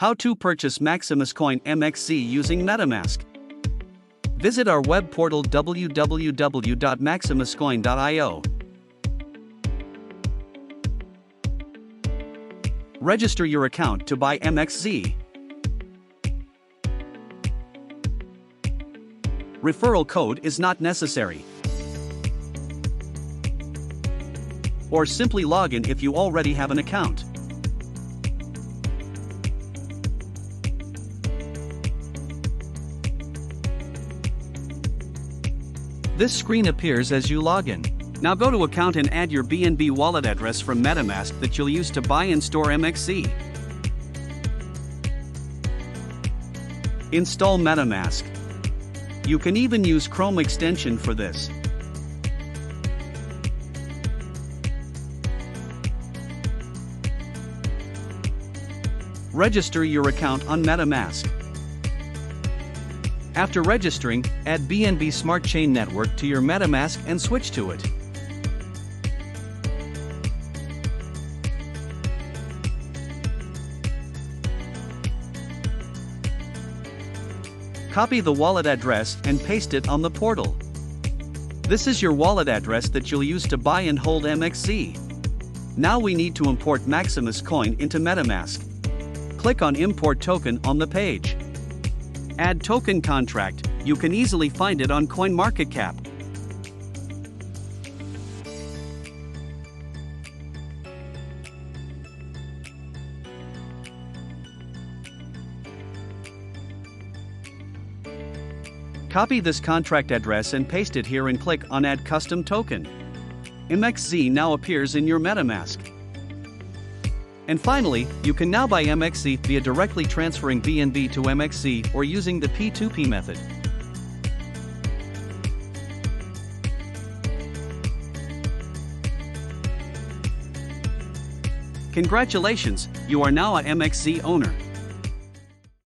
How to purchase Maximus Coin MXC using Metamask. Visit our web portal www.maximuscoin.io. Register your account to buy MXC. Referral code is not necessary. Or simply log in if you already have an account. This screen appears as you log in. Now go to account and add your BNB wallet address from Metamask that you'll use to buy and store MXC. Install Metamask. You can even use Chrome extension for this. Register your account on Metamask. After registering, add BNB Smart Chain Network to your Metamask and switch to it. Copy the wallet address and paste it on the portal. This is your wallet address that you'll use to buy and hold MXC. Now we need to import Maximus Coin into MetaMask. Click on Import Token on the page. Add token contract, you can easily find it on CoinMarketCap. Copy this contract address and paste it here and click on Add Custom Token. MXC now appears in your MetaMask. And finally, you can now buy MXC via directly transferring BNB to MXC or using the P2P method. Congratulations, you are now an MXC owner.